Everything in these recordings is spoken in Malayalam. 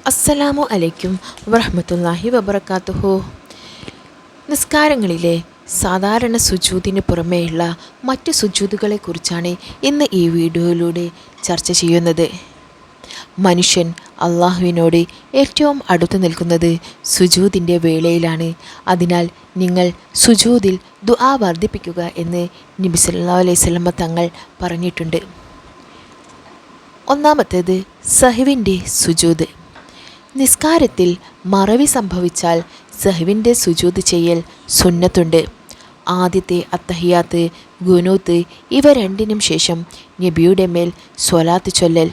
അസ്സലാമു അലൈക്കും വറഹ്മത്തുള്ളാഹി വബറകാതുഹു. നിസ്കാരങ്ങളിലെ സാധാരണ സുജൂദിന് പുറമേയുള്ള മറ്റു സുജൂദുകളെക്കുറിച്ചാണ് ഇന്ന് ഈ വീഡിയോയിലൂടെ ചർച്ച ചെയ്യുന്നത്. മനുഷ്യൻ അള്ളാഹുവിനോട് ഏറ്റവും അടുത്തു നിൽക്കുന്നത് സുജൂദിൻ്റെ വേളയിലാണ്. അതിനാൽ നിങ്ങൾ സുജൂദിൽ ദുആ വർദ്ധിപ്പിക്കുക എന്ന് നബി സല്ലല്ലാഹു അലൈഹി വസല്ലം തങ്ങൾ പറഞ്ഞിട്ടുണ്ട്. ഒന്നാമത്തേത് സഹ്വിൻ്റെ സുജൂദ്. നിസ്കാരത്തിൽ മറവി സംഭവിച്ചാൽ സഹ്വിൻ്റെ സുജൂദ് ചെയ്യൽ സുന്നത്തുണ്ട്. ആദ്യത്തെ അത്തഹിയാത്ത്, ഖുനൂത്ത് ഇവ രണ്ടിനും ശേഷം നബിയുടെ മേൽ സ്വലാത്ത് ചൊല്ലൽ,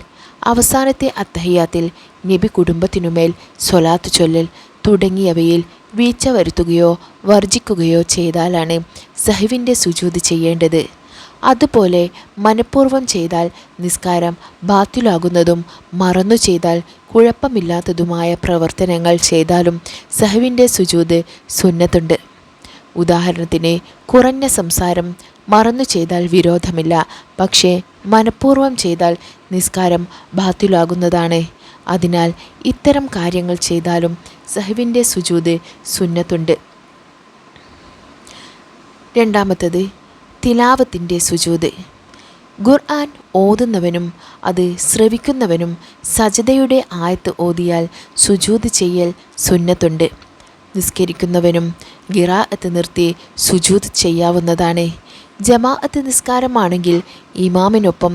അവസാനത്തെ അത്തഹിയാത്തിൽ നബി കുടുംബത്തിനുമേൽ സ്വലാത്ത് ചൊല്ലൽ തുടങ്ങിയവയിൽ വീഴ്ച വരുത്തുകയോ വർജിക്കുകയോ ചെയ്താലാണ് സഹ്വിൻ്റെ സുജൂദ് ചെയ്യേണ്ടത്. അതുപോലെ മനഃപൂർവ്വം ചെയ്താൽ നിസ്കാരം ബാത്തിലാകുന്നതും മറന്നു ചെയ്താൽ കുഴപ്പമില്ലാത്തതുമായ പ്രവർത്തനങ്ങൾ ചെയ്താലും സഹ്വിൻ്റെ സുജൂദ് സുന്നത്തുണ്ട്. ഉദാഹരണത്തിന് കുറഞ്ഞ സംസാരം മറന്നു ചെയ്താൽ വിരോധമില്ല, പക്ഷേ മനഃപൂർവ്വം ചെയ്താൽ നിസ്കാരം ബാത്തിലാകുന്നതാണ്. അതിനാൽ ഇത്തരം കാര്യങ്ങൾ ചെയ്താലും സഹ്വിൻ്റെ സുജൂദ് സുന്നത്തുണ്ട്. രണ്ടാമത്തത് തിലാവത്തിൻ്റെ സുജൂദ്. ഖുർആൻ ഓതുന്നവനും അത് ശ്രവിക്കുന്നവനും സജദയുടെ ആയത്ത് ഓതിയാൽ സുജൂദ് ചെയ്യൽ സുന്നത്തുണ്ട്. നിസ്കരിക്കുന്നവനും ഖിറാഅത്ത് നിർത്തി സുജൂദ് ചെയ്യാവുന്നതാണ്. ജമാഅത്ത് നിസ്കാരമാണെങ്കിൽ ഇമാമിനൊപ്പം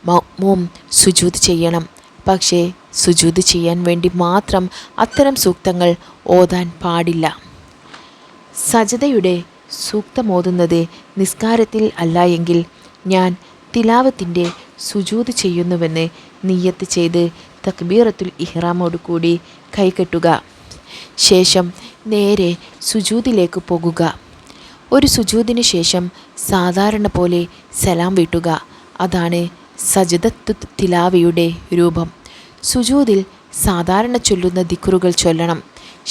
മഅ്മൂം സുജൂദ് ചെയ്യണം. പക്ഷേ സുജൂദ് ചെയ്യാൻ വേണ്ടി മാത്രം അത്തരം സൂക്തങ്ങൾ ഓതാൻ പാടില്ല. സജദയുടെ സൂക്തമോതുന്നത് നിസ്കാരത്തിൽ അല്ല എങ്കിൽ ഞാൻ തിലാവത്തിൻ്റെ സുജൂദ് ചെയ്യുന്നുവെന്ന് നിയ്യത്ത് ചെയ്ത് തക്ബീറത്തുൽ ഇഹ്റാമോട് കൂടി കൈകെട്ടുക. ശേഷം നേരെ സുജൂദിലേക്ക് പോകുക. ഒരു സുജൂദിന് ശേഷം സാധാരണ പോലെ സലാം വീട്ടുക. അതാണ് സജദത്തു തിലാവയുടെ രൂപം. സുജൂദിൽ സാധാരണ ചൊല്ലുന്ന ദിക്റുകൾ ചൊല്ലണം.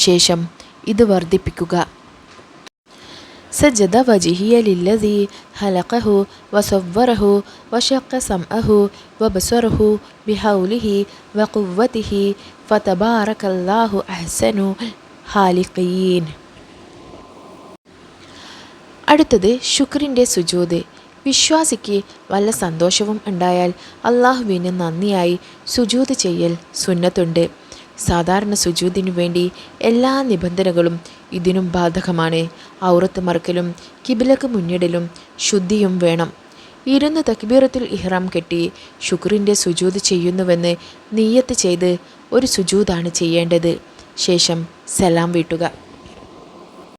ശേഷം ഇത് വർദ്ധിപ്പിക്കുക. സജദ വജ്ഹിയ ലില്ലദീ ഖലഖഹു വസവ്വറഹു വശഖ സമഅഹു വബസറഹു ബിഹൗലിഹി വഖുവ്വതിഹി ഫതബാറകല്ലാഹു അഹ്സനു ഖാലിഖീൻ. അടുത്തത് ശുക്രിൻ്റെ സുജൂദ്. വിശ്വാസിക്ക് വല്ല സന്തോഷവും ഉണ്ടായാൽ അള്ളാഹുവിന് നന്ദിയായി സുജൂദ് ചെയ്യൽ സുന്നത്തുണ്ട്. സാധാരണ സുജൂദിനു വേണ്ടി എല്ലാ നിബന്ധനകളും ഇതിനും ബാധകമാണ്. ഔറത്ത് മറക്കലും കിബിലക്ക് മുന്നിടലും ശുദ്ധിയും വേണം. ഇരുന്ന് തക്ബീറത്തുൽ ഇഹ്റാം കെട്ടി ശുക്രിൻ്റെ സുജൂദ് ചെയ്യുന്നുവെന്ന് നിയ്യത്ത് ചെയ്ത് ഒരു സുജൂദാണ് ചെയ്യേണ്ടത്. ശേഷം സലാം വീട്ടുക.